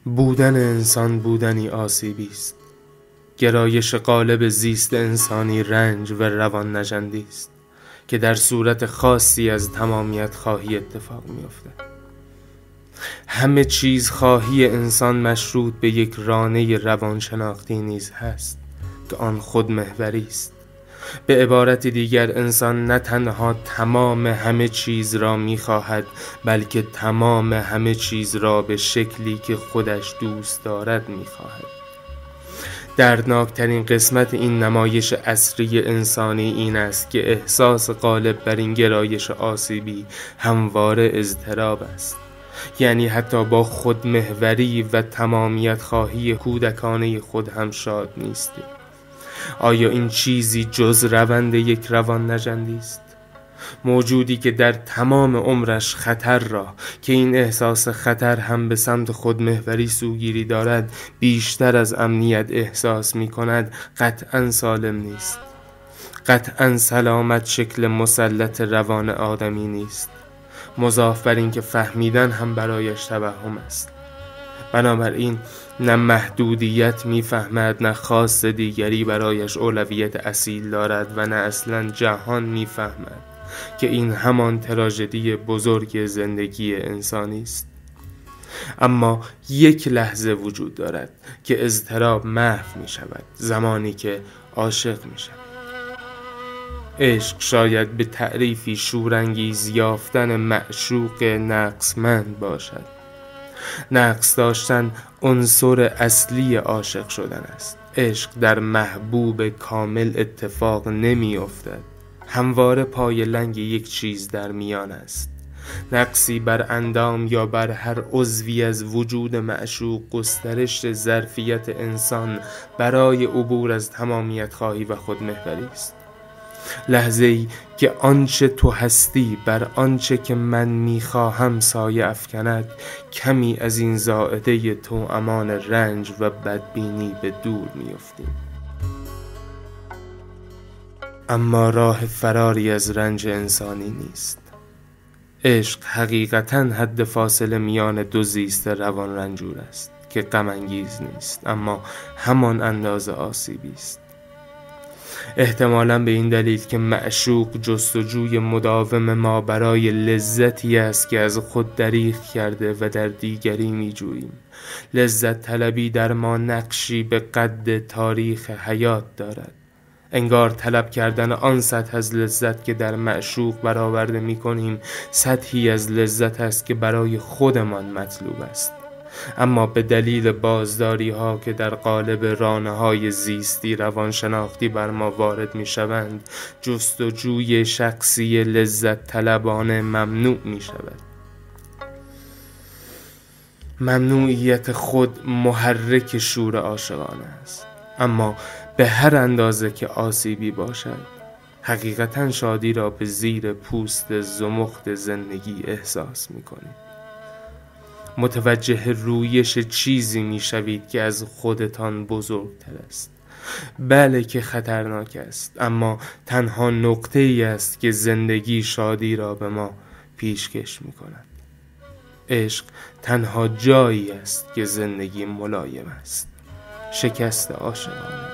بودن انسان بودنی آسیبی است. گرایش غالب زیست انسانی رنج و روان نژندی است که در صورت خاصی از تمامیت خواهی اتفاق می‌افتد. همه چیز خواهی انسان مشروط به یک رانه روانشناختی نیز هست که آن خودمحوری است. به عبارت دیگر انسان نه تنها تمام همه چیز را می‌خواهد، بلکه تمام همه چیز را به شکلی که خودش دوست دارد می‌خواهد. دردناکترین قسمت این نمایش عصری انسانی این است که احساس غالب بر این گرایش آسیبی همواره اضطراب است. یعنی حتی با خودمحوری و تمامیت خواهی کودکانه خود هم شاد نیستیم. آیا این چیزی جز روند یک روان نژندی است؟ موجودی که در تمام عمرش خطر را، که این احساس خطر هم به سمت خودمحوری سوگیری دارد، بیشتر از امنیت احساس می کند، قطعاً سالم نیست. قطعاً سلامت شکل مسلط روان آدمی نیست. مضاف بر این که فهمیدن هم برایش توهم است. بنابراین نه محدودیت میفهمد، نه خاص دیگری برایش اولویت اصیل دارد و نه اصلا جهان میفهمد که این همان تراژدی بزرگ زندگی انسانی است. اما یک لحظه وجود دارد که اضطراب محو می شود، زمانی که عاشق می شود. عشق شاید به تعریفی شورانگیز یافتن معشوق نقصمند باشد. نقص داشتن عنصر اصلی عاشق شدن است. عشق در محبوب کامل اتفاق نمی افتد. همواره پای لنگ یک چیز در میان است. نقصی بر اندام یا بر هر عضوی از وجود معشوق گسترش ظرفیت انسان برای عبور از تمامیت خواهی و خودمحوری است. لحظه‌ای که آنچه تو هستی بر آنچه که من میخواهم سایه افکند، کمی از این زائده تو امان رنج و بدبینی به دور میافتیم. اما راه فراری از رنج انسانی نیست. عشق حقیقتاً حد فاصله میان دو زیست روان رنجور است که غم انگیز نیست، اما همان اندازه آسیبی است. احتمالاً به این دلیل که معشوق جستجوی مداوم ما برای لذتی است که از خود دریغ کرده و در دیگری می جوییم. لذت طلبی در ما نقشی به قد تاریخ حیات دارد. انگار طلب کردن آن سطح از لذت که در معشوق برآورده می کنیم سطحی از لذت است که برای خودمان مطلوب است. اما به دلیل بازداری ها که در قالب رانه های زیستی روانشناختی بر ما وارد می شوند، جستجوی شخصی لذت طلبانه ممنوع می شود. ممنوعیت خود محرک شور عاشقانه است، اما به هر اندازه که آسیبی باشد، حقیقتا شادی را به زیر پوست زمخت زندگی احساس می کنید. متوجه رویش چیزی می شوید که از خودتان بزرگتر است. بله که خطرناک است، اما تنها نقطه ای است که زندگی شادی را به ما پیشکش می کند. عشق تنها جایی است که زندگی ملایم است. شکست عاشقانه.